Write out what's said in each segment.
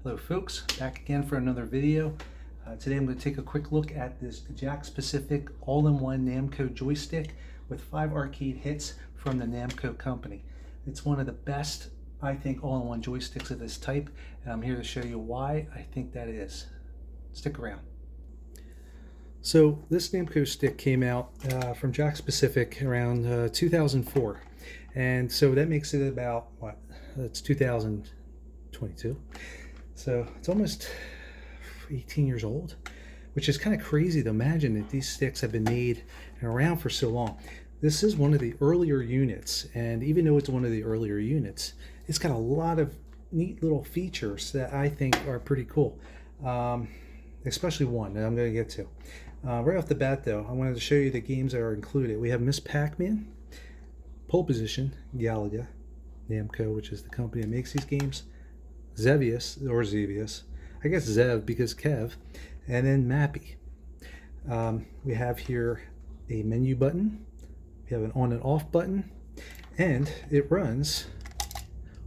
Hello folks, back again for another video. Today I'm going to take a quick look at this Jakks Pacific all-in-one Namco joystick with 5 arcade hits from the Namco company. It's one of the best, I think, all-in-one joysticks of this type, and I'm here to show you why I think that is. Stick around. So this Namco stick came out from Jakks Pacific around 2004, and so that makes it about, what, it's 2022. So it's almost 18 years old, which is kind of crazy to imagine that these sticks have been made and around for so long. This is one of the earlier units, and even though it's one of the earlier units, it's got a lot of neat little features that I think are pretty cool, especially one that I'm going to get to. Right off the bat though, I wanted to show you the games that are included. We have Miss PacMan, Pole Position, Galaga, Namco, which is the company that makes these games, Zevious, I guess Zev because Kev, and then Mappy. We have here a menu button, we have an on and off button, and it runs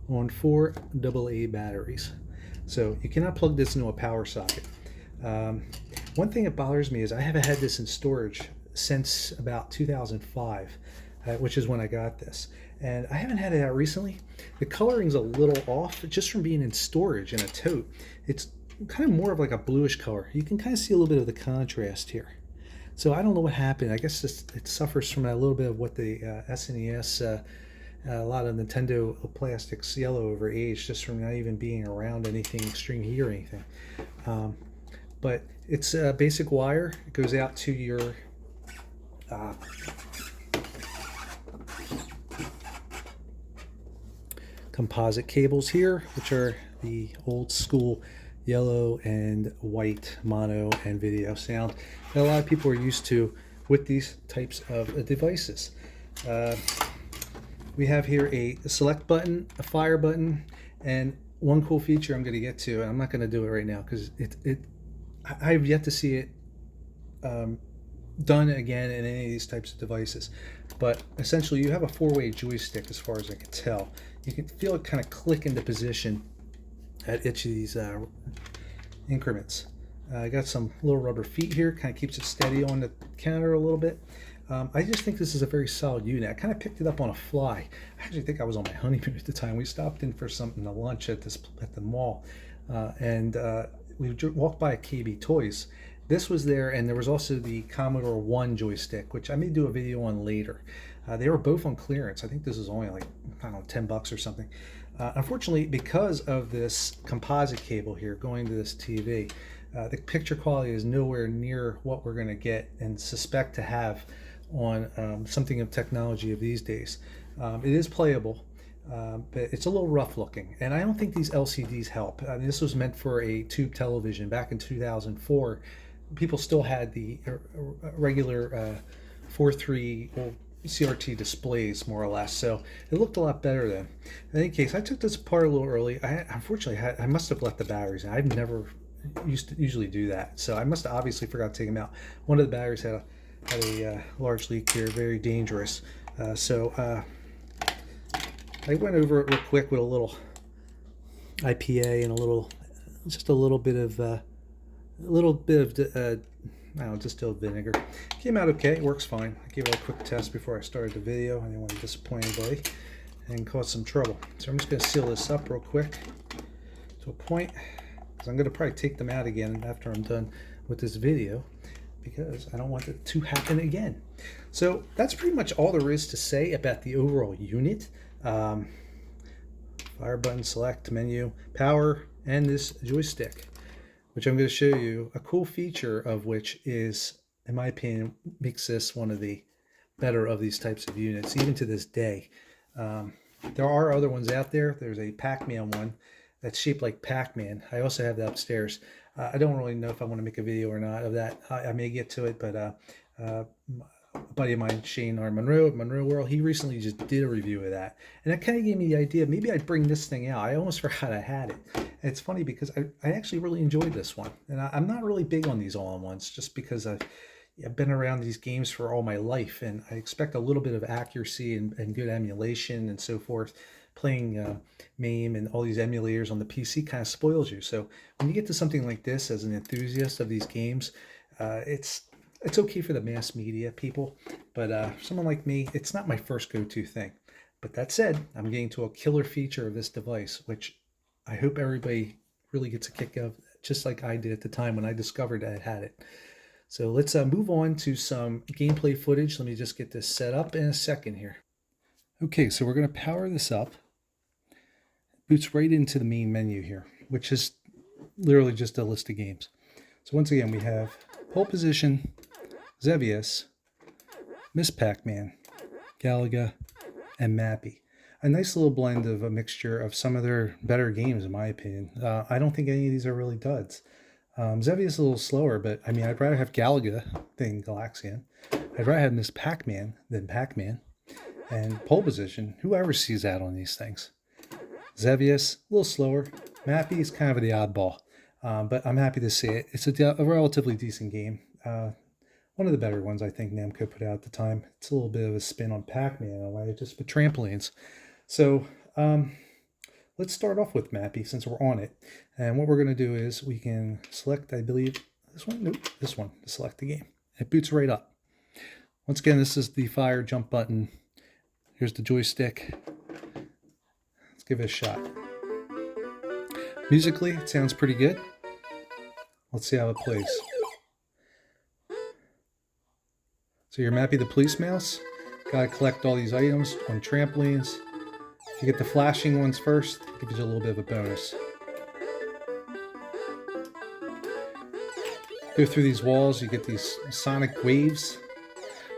on 4 AA batteries. So you cannot plug this into a power socket. One thing that bothers me is I haven't had this in storage since about 2005, which is when I got this. And I haven't had it out recently. The coloring's a little off just from being in storage in a tote. It's kind of more of like a bluish color. You can kind of see a little bit of the contrast here. So I don't know what happened. I guess it suffers from a little bit of what the SNES, a lot of Nintendo plastics yellow over age just from not even being around anything extreme heat or anything. But it's a basic wire. It goes out to your composite cables here, which are the old school yellow and white mono and video sound that a lot of people are used to with these types of devices. We have here a select button, a fire button, and one cool feature I'm going to get to, and I'm not going to do it right now because I've yet to see it done again in any of these types of devices. But essentially you have a 4-way joystick as far as I can tell. You can feel it kind of click into position at each of these increments. I got some little rubber feet here, kind of keeps it steady on the counter a little bit. I just think this is a very solid unit. I kind of picked it up on a fly. I actually think I was on my honeymoon at the time. We stopped in for something to lunch at the mall, and we walked by a KB Toys. This was there, and there was also the Commodore 1 joystick, which I may do a video on later. They were both on clearance. I think this is only like, I don't know, 10 bucks or something. Unfortunately, because of this composite cable here going to this TV, the picture quality is nowhere near what we're going to get and suspect to have on something of technology of these days. It is playable, but it's a little rough looking, and I don't think these LCDs help. I mean, this was meant for a tube television back in 2004. People still had the regular 4:3 old CRT displays, more or less, so it looked a lot better then. In any case, I took this apart a little early. Unfortunately, I must have left the batteries in. I've never usually do that, so I must have obviously forgot to take them out. One of the batteries had a large leak here, very dangerous. So I went over it real quick with a little IPA and just a little bit of I don't know, distilled vinegar. Came out okay, it works fine. I gave it a quick test before I started the video. I didn't want to disappoint anybody and cause some trouble. So I'm just going to seal this up real quick to a point, because I'm going to probably take them out again after I'm done with this video, because I don't want it to happen again. So that's pretty much all there is to say about the overall unit. Fire button, select, menu, power, and this joystick, which I'm going to show you a cool feature of, which is, in my opinion, makes this one of the better of these types of units, even to this day. There are other ones out there. There's a PacMan one that's shaped like Pac-Man. I also have that upstairs. I don't really know if I want to make a video or not of that. I may get to it, but a buddy of mine, Shane R. Monroe at Monroe World, he recently just did a review of that, and that kind of gave me the idea maybe I'd bring this thing out. I almost forgot I had it. And it's funny because I actually really enjoyed this one, and I'm not really big on these all-in-ones just because I've been around these games for all my life, and I expect a little bit of accuracy and good emulation and so forth. playing MAME and all these emulators on the PC kind of spoils you. So when you get to something like this as an enthusiast of these games, it's okay for the mass media people, but someone like me, it's not my first go-to thing. But that said, I'm getting to a killer feature of this device, which I hope everybody really gets a kick of, just like I did at the time when I discovered I had it. So let's move on to some gameplay footage. Let me just get this set up in a second here. Okay, so we're going to power this up. Boots right into the main menu here, which is literally just a list of games. So once again, we have Pole Position, Xevious, Miss Pac-Man, Galaga, and Mappy. A nice little blend of a mixture of some of their better games, in my opinion. I don't think any of these are really duds. Xevious is a little slower, but I mean, I'd rather have Galaga than Galaxian. I'd rather have Miss Pac-Man than Pac-Man. And Pole Position, whoever sees that on these things. Xevious, a little slower. Mappy is kind of the oddball, but I'm happy to see it. It's a relatively decent game. One of the better ones I think Namco put out at the time. It's a little bit of a spin on Pac-Man in a way, just with trampolines. So let's start off with Mappy since we're on it. And what we're going to do is we can select, I believe, this one? Nope, this one to select the game. It boots right up. Once again, this is the fire jump button. Here's the joystick. Let's give it a shot. Musically, it sounds pretty good. Let's see how it plays. So you're Mappy the police mouse. Gotta collect all these items on trampolines. If you get the flashing ones first, it gives you a little bit of a bonus. Go through these walls, you get these sonic waves.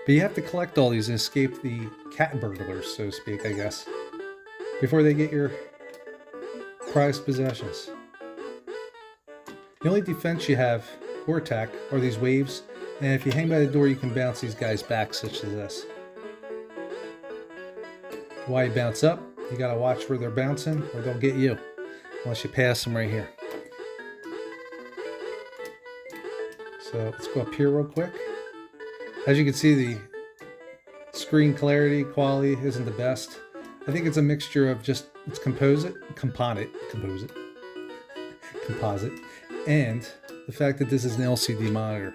But you have to collect all these and escape the cat burglars, so to speak, I guess, before they get your prized possessions. The only defense you have, or attack, are these waves, and if you hang by the door, you can bounce these guys back, such as this. While you bounce up, you gotta watch where they're bouncing, or they'll get you, unless you pass them right here. So let's go up here real quick. As you can see, the screen clarity, quality isn't the best. I think it's a mixture of just, it's composite, and the fact that this is an LCD monitor.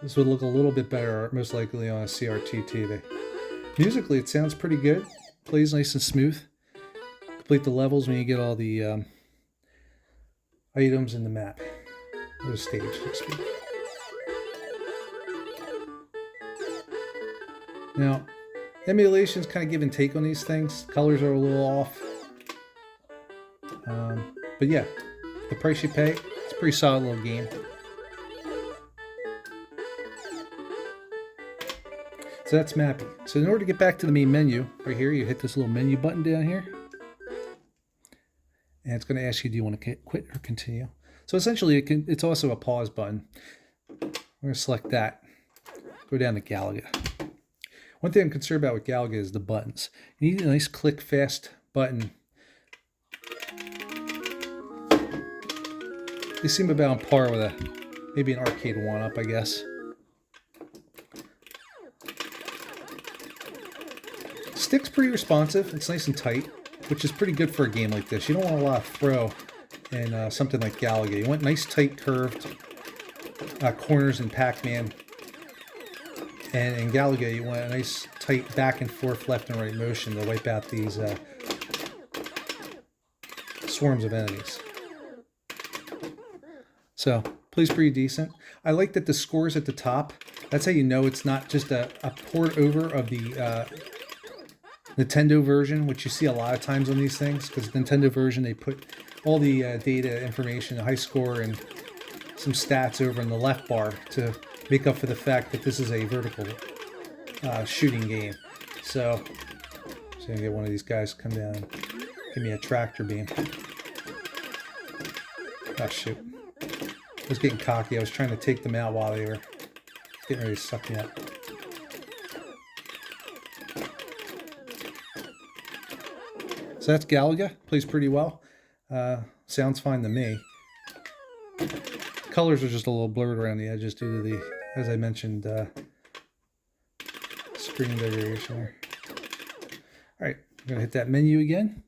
This would look a little bit better, most likely on a CRT TV. Musically, it sounds pretty good. Plays nice and smooth. Complete the levels when you get all the items in the map, or the stage, so to speak. Now, emulation's kind of give and take on these things. Colors are a little off. But yeah, the price you pay, it's a pretty solid little game. So that's Mappy. So in order to get back to the main menu, right here, you hit this little menu button down here. And it's going to ask you, do you want to quit or continue? So essentially, it's also a pause button. We're going to select that. Go down to Galaga. One thing I'm concerned about with Galaga is the buttons. You need a nice click fast button. They seem about on par with maybe an arcade 1-up, I guess. Stick's pretty responsive. It's nice and tight, which is pretty good for a game like this. You don't want a lot of throw in something like Galaga. You want nice, tight, curved corners in Pac-Man. And in Galaga, you want a nice, tight back and forth left and right motion to wipe out these swarms of enemies. So, plays pretty decent. I like that the score's at the top. That's how you know it's not just a port over of the Nintendo version, which you see a lot of times on these things, because the Nintendo version, they put all the data information, the high score, and some stats over in the left bar to make up for the fact that this is a vertical shooting game. So I'm going to get one of these guys to come down and give me a tractor beam. Oh, shoot. I was getting cocky. I was trying to take them out while they were getting ready to suck me up. So that's Galaga. Plays pretty well. Sounds fine to me. Colors are just a little blurred around the edges due to the, as I mentioned, screen variation there. Alright, I'm going to hit that menu again.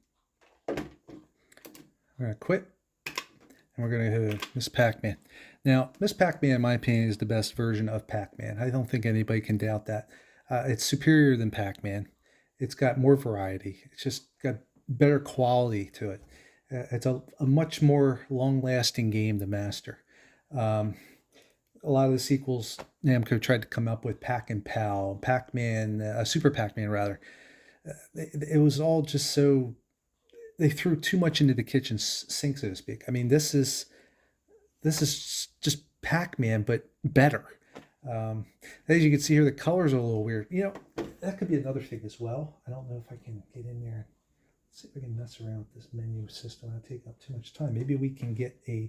We're going to quit, and we're going to hit Miss Pac-Man. Now, Miss Pac-Man, in my opinion, is the best version of Pac-Man. I don't think anybody can doubt that. It's superior than Pac-Man. It's got more variety. It's just got better quality to it. It's a much more long-lasting game to master. A lot of the sequels Namco tried to come up with, Pac and Pal, Pac-Man, Super Pac-Man rather. It was all just so, they threw too much into the kitchen sink, so to speak. I mean, this is just Pac-Man, but better. As you can see here, the colors are a little weird. You know, that could be another thing as well. I don't know if I can get in there. Let's see if I can mess around with this menu system. I'll take up too much time. Maybe we can get a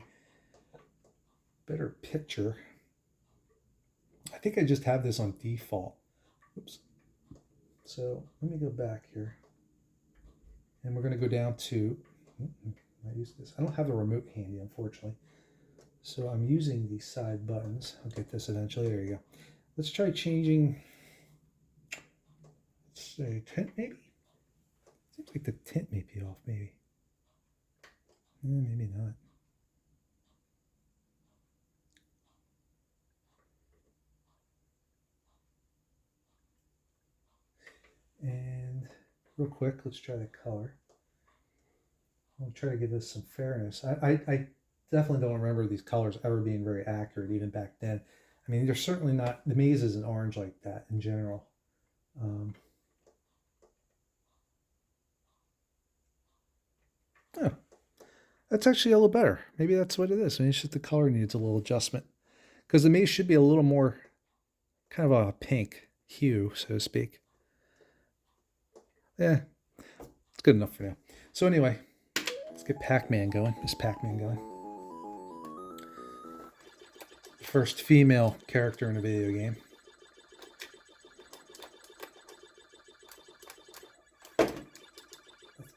better picture. I think I just have this on default. Oops. So let me go back here. And we're going to go down to, I use this. I don't have the remote handy, unfortunately. So I'm using these side buttons. I'll get this eventually. There you go. Let's try changing, let's say tint maybe? Seems like the tint may be off maybe. Maybe not. And real quick, let's try the color. I'll try to give this some fairness. I definitely don't remember these colors ever being very accurate even back then. I mean, they're certainly not, the maze isn't orange like that in general. Oh, that's actually a little better. Maybe that's what it is. Maybe it's just the color needs a little adjustment. Because the maze should be a little more kind of a pink hue, so to speak. Yeah, it's good enough for now. So anyway, let's get Pac-Man going. Miss Pac-Man going. First female character in a video game. Let's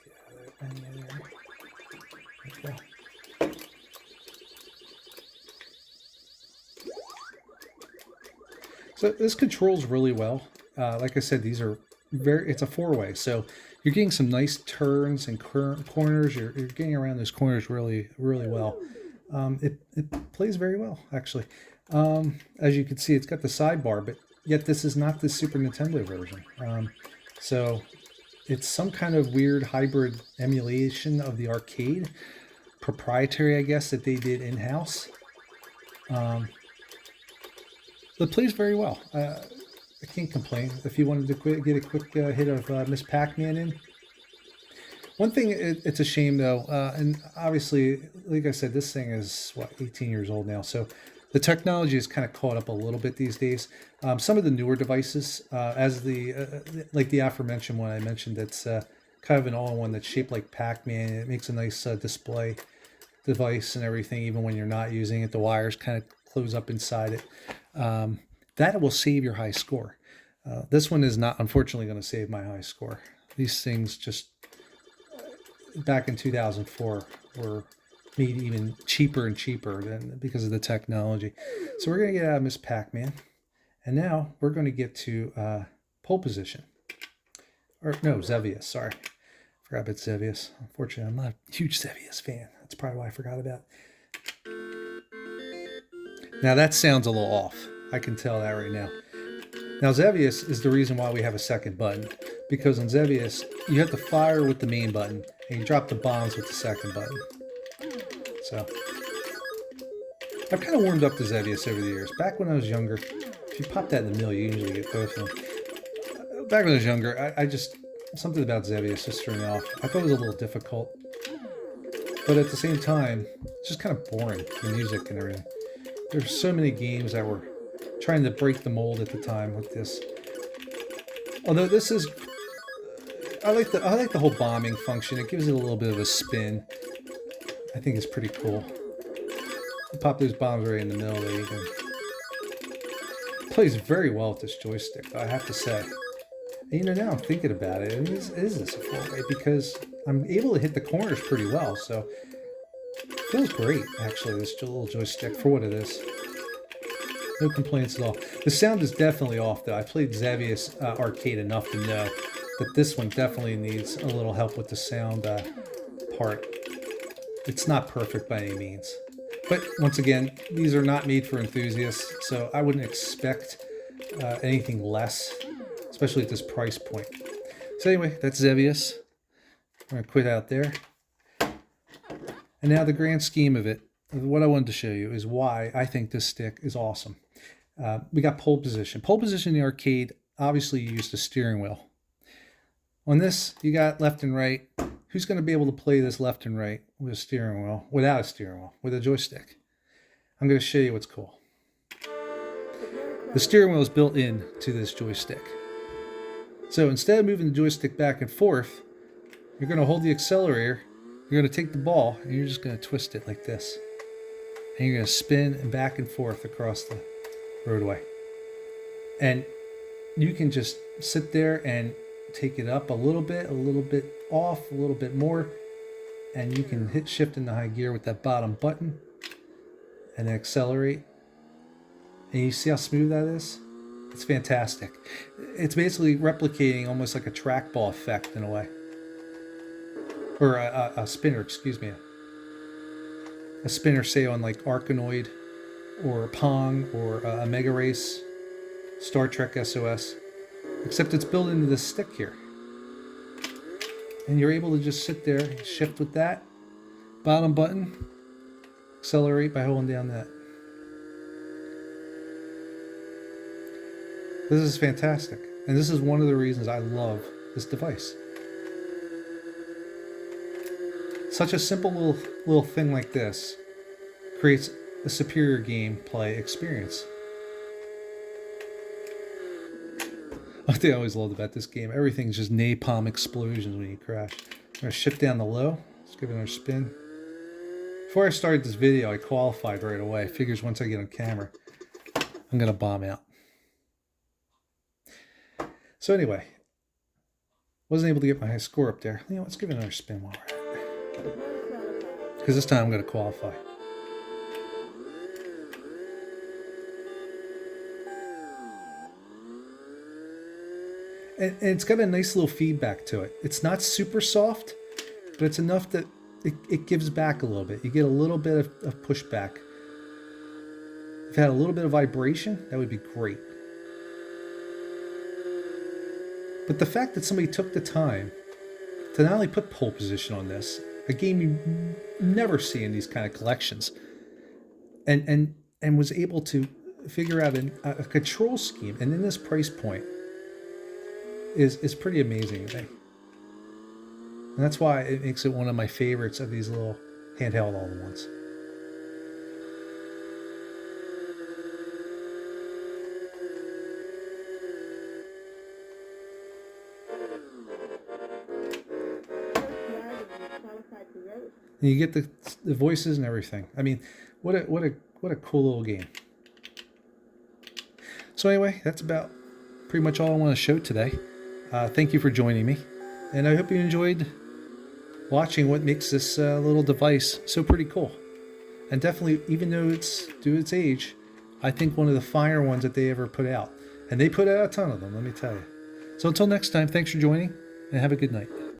get out of there. Okay. So this controls really well. Like I said, these are it's a four-way, so you're getting some nice turns and corners. You're getting around those corners really well. It plays very well, actually. As you can see, it's got the sidebar, but yet this is not the Super Nintendo version. So it's some kind of weird hybrid emulation of the arcade, proprietary, I guess, that they did in-house. It plays very well. I can't complain. If you wanted to get a quick hit of Miss Pac-Man in. One thing, it's a shame though, and obviously, like I said, this thing is, 18 years old now, so the technology is kind of caught up a little bit these days. Some of the newer devices, as like the aforementioned one I mentioned, that's kind of an all-in-one that's shaped like Pac-Man. It makes a nice display device and everything, even when you're not using it. The wires kind of close up inside it. That will save your high score. This one is not, unfortunately, going to save my high score. These things just, back in 2004, were made even cheaper and cheaper because of the technology. So we're going to get out of Miss Pac-Man. And now we're going to get to pole position. Or no, Xevious, sorry. Forgot about Xevious. Unfortunately, I'm not a huge Xevious fan. That's probably why I forgot about it. Now that sounds a little off. I can tell that right now. Now Xevious is the reason why we have a second button, because on Xevious you have to fire with the main button and you drop the bombs with the second button. So I've kind of warmed up to Xevious over the years. Back when I was younger, if you pop that in the middle, you usually get both of them. Back when I was younger, I just, something about Xevious just threw me off. I thought it was a little difficult, but at the same time, it's just kind of boring, the music and everything. There's so many games that were trying to break the mold at the time with this. Although this is, I like the whole bombing function. It gives it a little bit of a spin. I think it's pretty cool. You pop those bombs right in the middle there. It plays very well with this joystick, I have to say. And now I'm thinking about it. Is this a four-way? Because I'm able to hit the corners pretty well, so it feels great, actually, this little joystick for what it is. No complaints at all. The sound is definitely off, though. I played Xevious Arcade enough to know that this one definitely needs a little help with the sound part. It's not perfect by any means. But once again, these are not made for enthusiasts, so I wouldn't expect anything less, especially at this price point. So anyway, that's Xevious. I'm going to quit out there. And now the grand scheme of it, what I wanted to show you is why I think this stick is awesome. We got pole position. Pole position in the arcade, obviously you use the steering wheel. On this, you got left and right. Who's going to be able to play this left and right with a steering wheel, without a steering wheel, with a joystick? I'm going to show you what's cool. The steering wheel is built in to this joystick. So instead of moving the joystick back and forth, you're going to hold the accelerator, you're going to take the ball, and you're just going to twist it like this. And you're going to spin back and forth across the roadway. And you can just sit there and take it up a little bit off, a little bit more, and you can hit shift in the high gear with that bottom button and then accelerate. And you see how smooth that is? It's fantastic. It's basically replicating almost like a trackball effect in a way. Or a spinner, excuse me. A spinner, say on like Arkanoid or Pong or a Mega Race, Star Trek SOS. Except it's built into this stick here. And you're able to just sit there, shift with that bottom button, accelerate by holding down that. This is fantastic. And this is one of the reasons I love this device. Such a simple little thing like this creates a superior gameplay experience. One thing I always loved about this game, everything's just napalm explosions when you crash. I'm going to shift down the low. Let's give it another spin. Before I started this video, I qualified right away. Figures once I get on camera, I'm going to bomb out. So anyway, wasn't able to get my high score up there. You know, let's give it another spin while we're at it. Because this time I'm going to qualify. And it's got a nice little feedback to it. It's not super soft, but it's enough that it gives back a little bit. You get a little bit of pushback. If it had a little bit of vibration, that would be great. But the fact that somebody took the time to not only put pole position on this, a game you never see in these kind of collections, and was able to figure out a control scheme, and in this price point, is pretty amazing to me. And that's why it makes it one of my favorites of these little handheld all-in-ones. And you get the voices and everything. I mean, what a cool little game. So anyway, that's about pretty much all I want to show today. Thank you for joining me, and I hope you enjoyed watching what makes this little device so pretty cool. And definitely, even though it's due to its age, I think one of the finer ones that they ever put out. And they put out a ton of them, let me tell you. So until next time, thanks for joining, and have a good night.